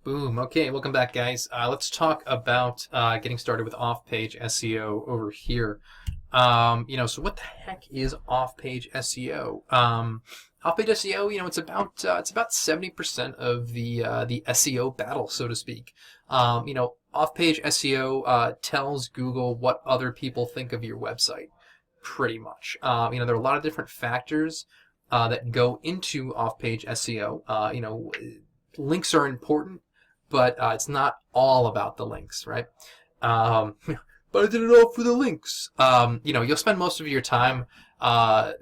Boom. Okay, welcome back, guys. Let's talk about getting started with off-page SEO over here. So what the heck is off-page SEO? Off-page SEO, it's about 70% of the SEO battle, so to speak. Off-page SEO tells Google what other people think of your website, pretty much. There are a lot of different factors that go into off-page SEO. Links are important, but it's not all about the links, right? But I did it all for the links. You'll spend most of your time,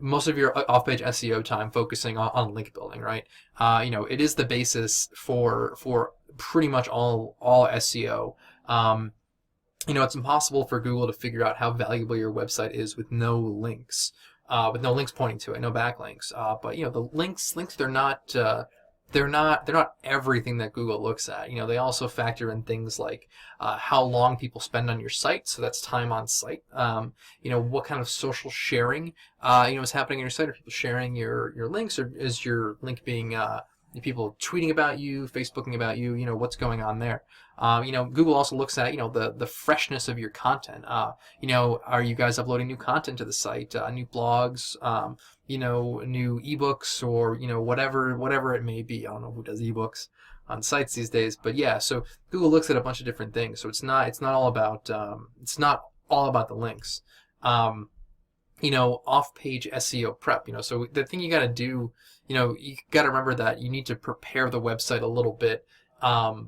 most of your off-page SEO time focusing on link building, right? It is the basis for pretty much all SEO. It's impossible for Google to figure out how valuable your website is with no links pointing to it, no backlinks. But the links they're not everything that Google looks at. They also factor in things like how long people spend on your site, so that's time on site. What kind of social sharing is happening on your site. Are people sharing your links, or is your link being people tweeting about you, Facebooking about you? What's going on there? Google also looks at the freshness of your content. Are you guys uploading new content to the site, new blogs, new ebooks, or whatever it may be. I don't know who does ebooks on sites these days, but yeah. So Google looks at a bunch of different things. So it's not all about the links. Off-page SEO prep. So the thing you got to do, you got to remember that you need to prepare the website a little bit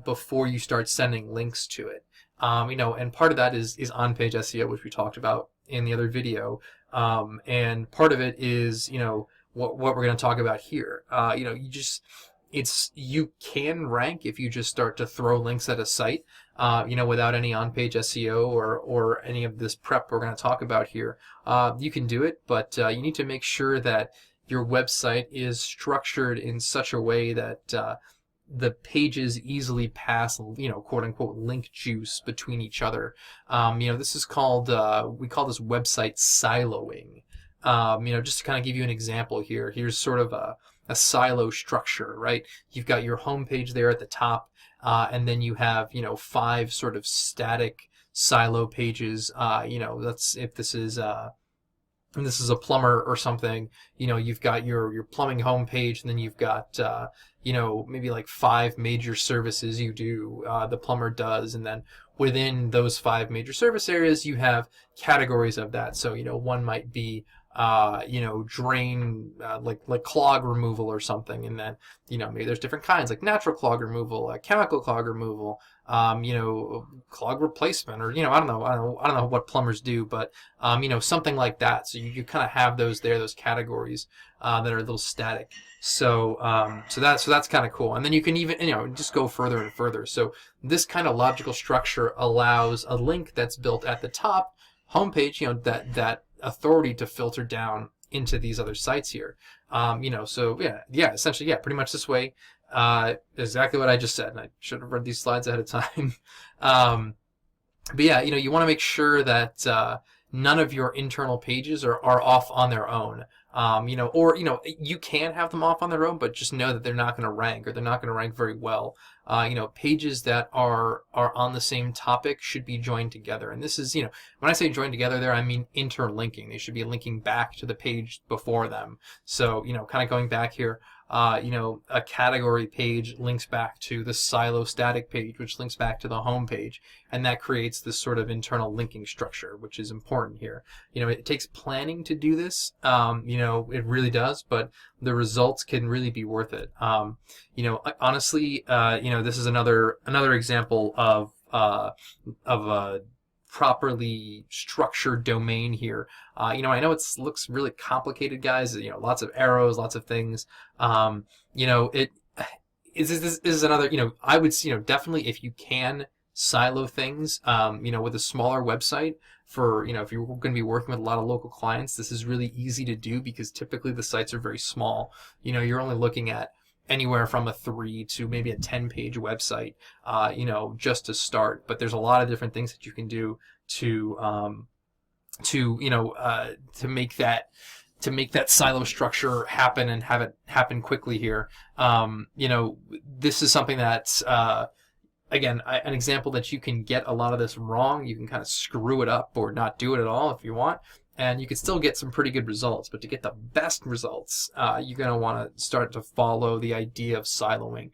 before you start sending links to it. And part of that is on-page SEO, which we talked about in the other video. And part of it is, what we're going to talk about here. You can rank if you just start to throw links at a site, without any on-page SEO or any of this prep we're going to talk about here. You can do it, but you need to make sure that your website is structured in such a way that the pages easily pass, quote unquote, link juice between each other. This is called, we call this website siloing. Just to kind of give you an example here, here's sort of a silo structure, right? You've got your home page there at the top, and then you have, 5 sort of static silo pages. That's if this is a plumber or something, you've got your plumbing homepage, and then you've got, maybe like 5 major services you do, the plumber does, and then within those 5 major service areas, you have categories of that. So, one might be, drain, like clog removal or something, and then, maybe there's different kinds, like natural clog removal, chemical clog removal, clog replacement, or I don't know what plumbers do, but something like that. So you kind of have those categories that are a little static. So that's kind of cool. And then you can even just go further and further. So this kind of logical structure allows a link that's built at the top homepage, that authority to filter down into these other sites here. So essentially, pretty much this way. Exactly what I just said, and I should have read these slides ahead of time. But yeah, you want to make sure that none of your internal pages are off on their own. You can have them off on their own, but just know that they're not going to rank, or they're not going to rank very well. Pages that are on the same topic should be joined together. And this is, when I say joined together there, I mean interlinking. They should be linking back to the page before them. So, kind of going back here, a category page links back to the silo static page, which links back to the home page. And that creates this sort of internal linking structure, which is important here. It takes planning to do this. It really does, but the results can really be worth it. Honestly, this is another example of a properly structured domain here. I know it looks really complicated, guys. Lots of arrows, lots of things. This is another. I would, definitely, if you can silo things, with a smaller website, for if you're going to be working with a lot of local clients, this is really easy to do, because typically the sites are very small. You're only looking at anywhere from a 3 to maybe a 10-page website, just to start. But there's a lot of different things that you can do to make that silo structure happen, and have it happen quickly here. This is something that's again, an example that you can get a lot of this wrong. You can kind of screw it up or not do it at all if you want, and you can still get some pretty good results. But to get the best results, you're going to want to start to follow the idea of siloing.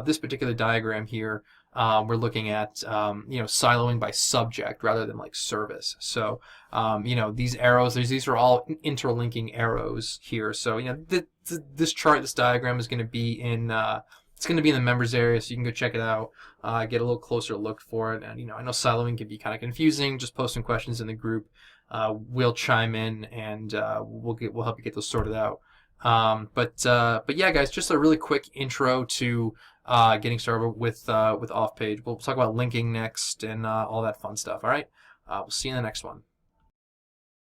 This particular diagram here, we're looking at siloing by subject rather than like service. So these arrows, these are all interlinking arrows here. So this chart, this diagram is going to be in it's going to be in the members area, so you can go check it out, get a little closer look for it. And I know siloing can be kind of confusing. Just post some questions in the group. We'll chime in and we'll help you get those sorted out. But yeah, guys, just a really quick intro to getting started with off page. We'll talk about linking next and all that fun stuff. All right, we'll see you in the next one.